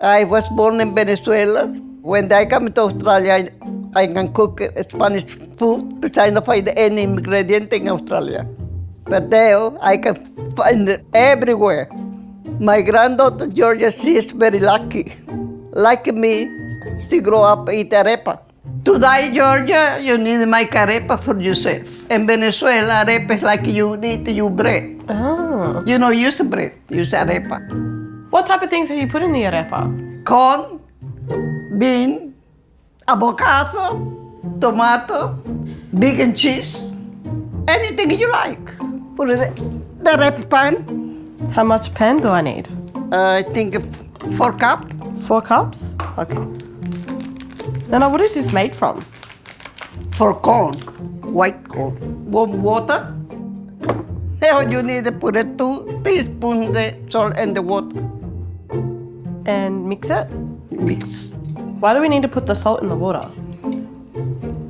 I was born in Venezuela. When I come to Australia, I can cook Spanish food because I don't find any ingredient in Australia. But there, I can find it everywhere. My granddaughter Georgia, she is very lucky. Like me, she grew up eat arepa. Today, Georgia, you need to make arepa for yourself. In Venezuela, arepa is like you eat your bread. Oh. You know, use bread, use arepa. What type of things have you put in the arepa? Corn, bean, avocado, tomato, vegan cheese, anything you like. Put it in the arepa pan. How much pan do I need? I think 4 cups. 4 cups? Okay. Nanna, what is this made from? For corn, white corn. Warm water. Now you need to put 2 teaspoons of salt in the water. And mix it? Mix. Why do we need to put the salt in the water?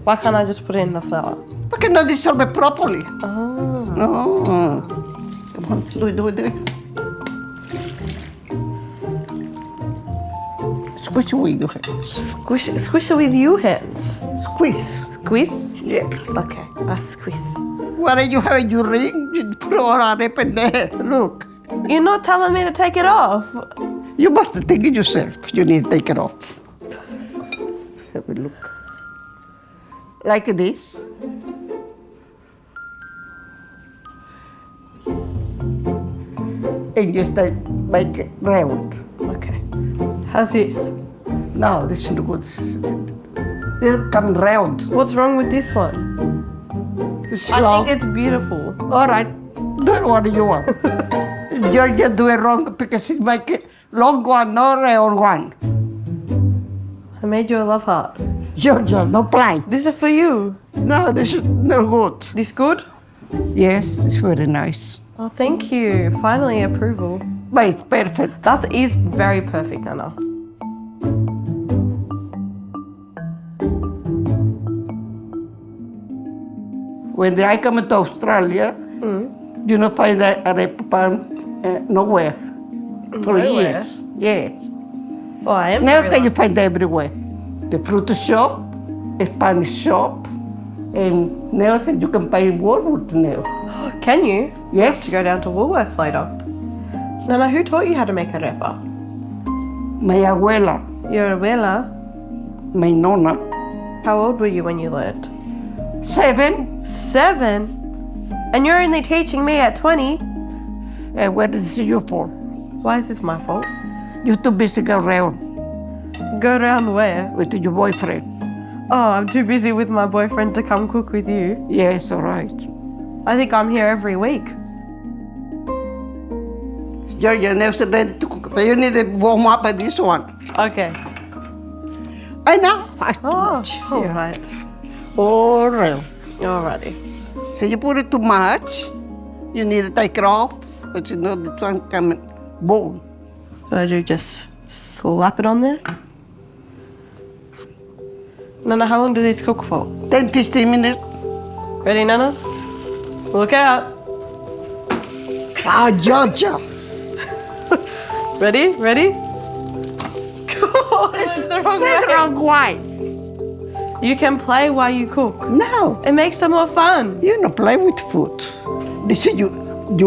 Why can't I just put it in the flour? Because not dissolve it properly. Oh. Oh. Come on, do it. Squish with your hands. Squish it with your hands. Squeeze. Squeeze? Yeah. Okay, I squeeze. What are you having your ring? You put all arepa in there. Look. You're not telling me to take it off. You must take it yourself. You need to take it off. Let's have a look. Like this. And just make it round. Okay. How's this? No, this is good. This come round. What's wrong with this one? This I long. think it's beautiful. All right, do it what you want. Georgia do it wrong because it make it long one, not round one. I made you a love heart. Georgia, no play. This is for you. No, this is no good. This good? Yes, this is very nice. Oh, thank you. Finally, approval. But it's perfect. That is very perfect, Nanna. When I come to Australia, you don't find a arepa pan nowhere. For Nowhere? years. Yes. Oh, I am Now very can you lucky. find everywhere. The fruit shop, Spanish shop, and now you can buy in Walmart now. Can you? Yes. To go down to Woolworths later. Nanna, who taught you how to make arepa? My abuela, Your abuela. my nonna, How old were you when you learned? 7. 7? And you're only teaching me at 20? What is your fault? Why is this my fault? You're too busy go around Go around where? with your boyfriend. Oh, I'm too busy with my boyfriend to come cook with you. Yes, all right. I think I'm here every week. Georgia, now it's ready to cook, but you need to warm up at this one. Okay. I know. Oh, all Yeah. right. All right. Alrighty. So you put it too much, you need to take it off, but you know the one coming bone. What do I do? Just slap it on there? Nanna, how long do these cook for? 10, 15 minutes. Ready, Nanna? Look out. Ah, Georgia. Ready? Ready? This is the wrong the way. wrong way. You can play while you cook. No, It makes it more fun. you don't play with food. This is you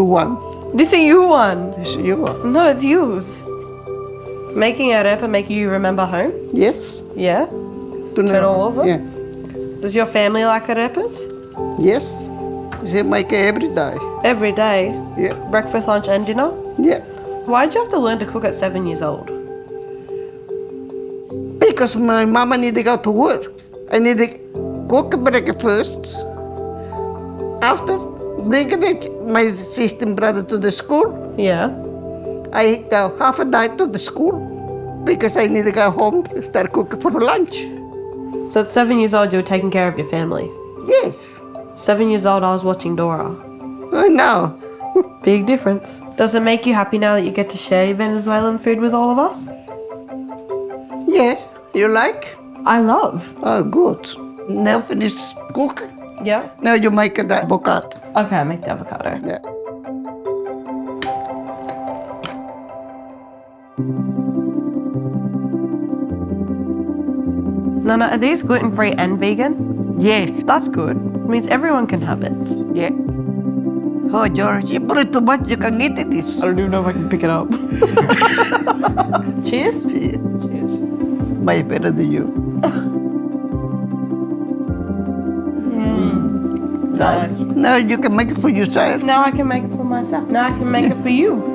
one. This is you one. This is you one. No, it's yours. Does making arepa make you remember home? Yes. Yeah. To Turn all over? Yeah. Does your family like arepas? Yes. They make it every day. Every day? Yeah. Breakfast, lunch, and dinner? Yeah. Why'd you have to learn to cook at 7 years old? Because my mama need to go to work. I need to cook breakfast. After bringing my sister and brother to the school, Yeah. I go half a day to the school because I need to go home to start cooking for lunch. So at 7 years old, you were taking care of your family. Yes, 7 years old, I was watching Dora. I know. Big difference. Does it make you happy now that you get to share Venezuelan food with all of us? Yes, you like? I love. Oh, good. Now finish cooking. Yeah. Now you make the avocado. Okay, I make the avocado. Yeah. Nana, are these gluten-free and vegan? Yes. That's good. It means everyone can have it. Yeah. Oh, George, you put it too much, you can eat this. I don't even know if I can pick it up. Cheers. Cheers. Much better than you. Nice. Now you can make it for yourself. Now I can make it for myself. Now I can make it for you.